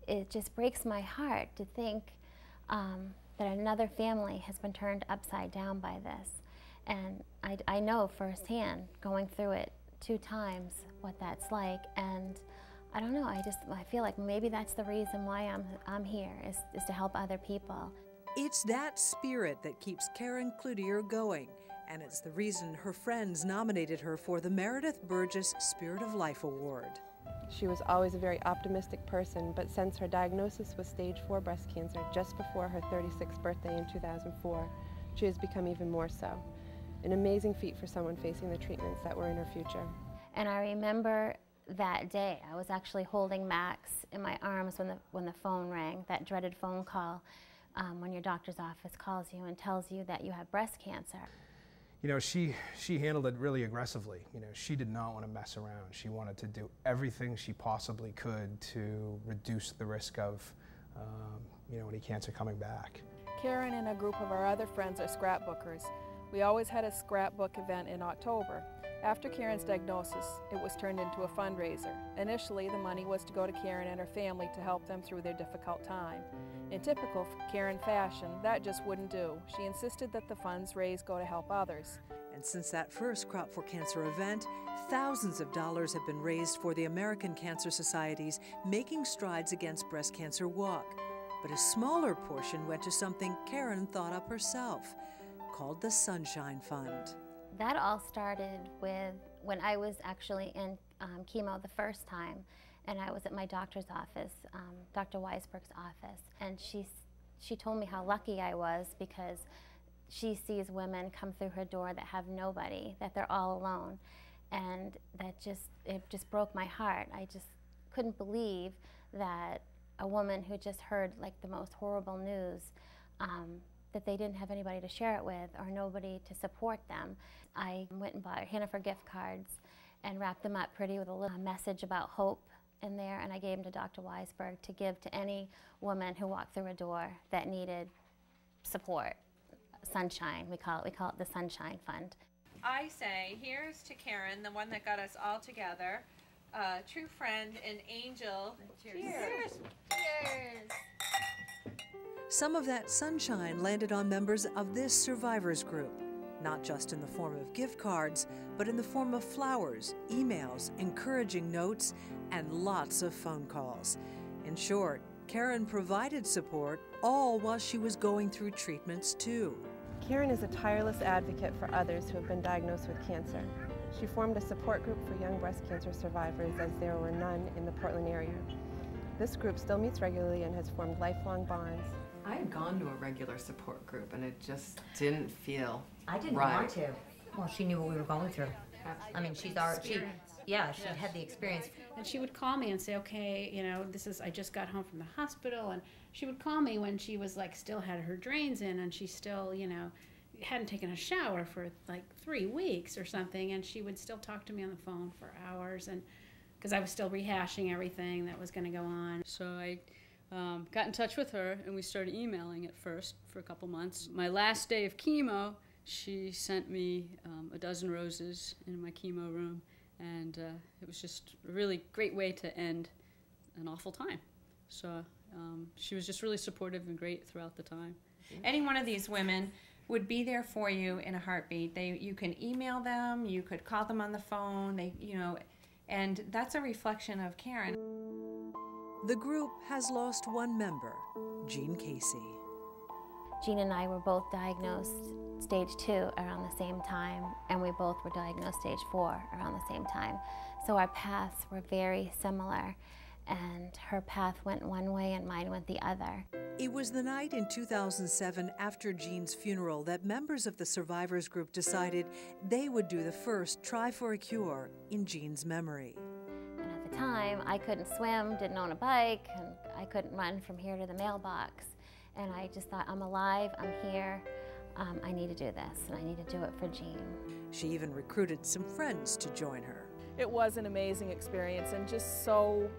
it just breaks my heart to think that another family has been turned upside down by this. And I know firsthand, going through it 2 times, what that's like. And I don't know, I feel like maybe that's the reason why I'm here, is to help other people. It's that spirit that keeps Karen Cloutier going, and it's the reason her friends nominated her for the Meredith Burgess Spirit of Life Award. She was always a very optimistic person, but since her diagnosis was stage 4 breast cancer just before her 36th birthday in 2004, she has become even more so. An amazing feat for someone facing the treatments that were in her future. And I remember that day, I was actually holding Max in my arms when the phone rang, that dreaded phone call, when your doctor's office calls you and tells you that you have breast cancer. You know, she handled it really aggressively. You know, she did not want to mess around. She wanted to do everything she possibly could to reduce the risk of, you know, any cancer coming back. Karen and a group of our other friends are scrapbookers. We always had a scrapbook event in October. After Karen's diagnosis, it was turned into a fundraiser. Initially, the money was to go to Karen and her family to help them through their difficult time. In typical Karen fashion, that just wouldn't do. She insisted that the funds raised go to help others. And since that first Crop for Cancer event, thousands of dollars have been raised for the American Cancer Society's Making Strides Against Breast Cancer walk. But a smaller portion went to something Karen thought up herself, called the Sunshine Fund. That all started with when I was actually in chemo the first time, and I was at my doctor's office, Dr. Weisberg's office, and she told me how lucky I was because she sees women come through her door that have nobody, that they're all alone, and it just broke my heart. I just couldn't believe that a woman who just heard like the most horrible news, that they didn't have anybody to share it with or nobody to support them. I went and bought Hannaford gift cards and wrapped them up pretty with a little message about hope in there, and I gave them to Dr. Weisberg to give to any woman who walked through a door that needed support. Sunshine, we call it the Sunshine Fund. I say, here's to Karen, the one that got us all together, a true friend, an angel. Cheers. Cheers. Cheers. Some of that sunshine landed on members of this survivors group, not just in the form of gift cards, but in the form of flowers, emails, encouraging notes, and lots of phone calls. In short, Karen provided support, all while she was going through treatments too. Karen is a tireless advocate for others who have been diagnosed with cancer. She formed a support group for young breast cancer survivors, as there were none in the Portland area. This group still meets regularly and has formed lifelong bonds. I had gone to a regular support group and it just didn't feel I didn't right. want to. Well, she knew what we were going through. I mean, she'd had the experience. And she would call me and say, okay, you know, I just got home from the hospital, and she would call me when she was like, still had her drains in, and she still, you know, hadn't taken a shower for like 3 weeks or something, and she would still talk to me on the phone for hours, and because I was still rehashing everything that was going to go on. So I got in touch with her, and we started emailing at first for a couple months. My last day of chemo, she sent me a dozen roses in my chemo room, and it was just a really great way to end an awful time. So she was just really supportive and great throughout the time. Any one of these women would be there for you in a heartbeat. You can email them, you could call them on the phone, and that's a reflection of Karen. The group has lost one member, Jean Casey. Jean and I were both diagnosed stage 2 around the same time, and we both were diagnosed stage 4 around the same time. So our paths were very similar, and her path went one way and mine went the other. It was the night in 2007 after Jean's funeral that members of the survivors group decided they would do the first Try for a Cure in Jean's memory. And at the time, I couldn't swim, didn't own a bike, and I couldn't run from here to the mailbox. And I just thought, I'm alive, I'm here, I need to do this, and I need to do it for Jean. She even recruited some friends to join her. It was an amazing experience, and just so,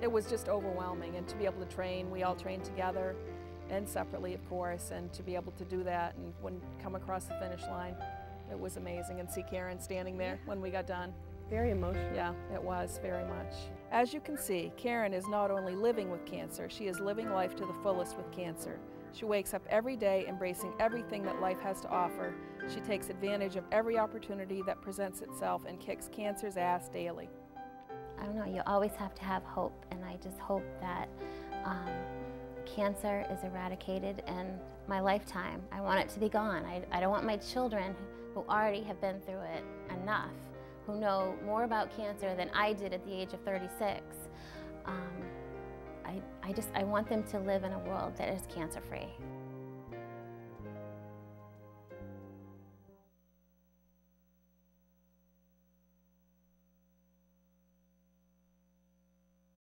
it was just overwhelming. And to be able to train, we all trained together and separately, of course, and to be able to do that and come across the finish line, it was amazing. And see Karen standing there when we got done. Very emotional. Yeah, it was, very much. As you can see, Karen is not only living with cancer, she is living life to the fullest with cancer. She wakes up every day embracing everything that life has to offer. She takes advantage of every opportunity that presents itself and kicks cancer's ass daily. I don't know, you always have to have hope, and I just hope that cancer is eradicated in my lifetime. I want it to be gone. I don't want my children, who already have been through it enough, who know more about cancer than I did at the age of 36. I want them to live in a world that is cancer-free.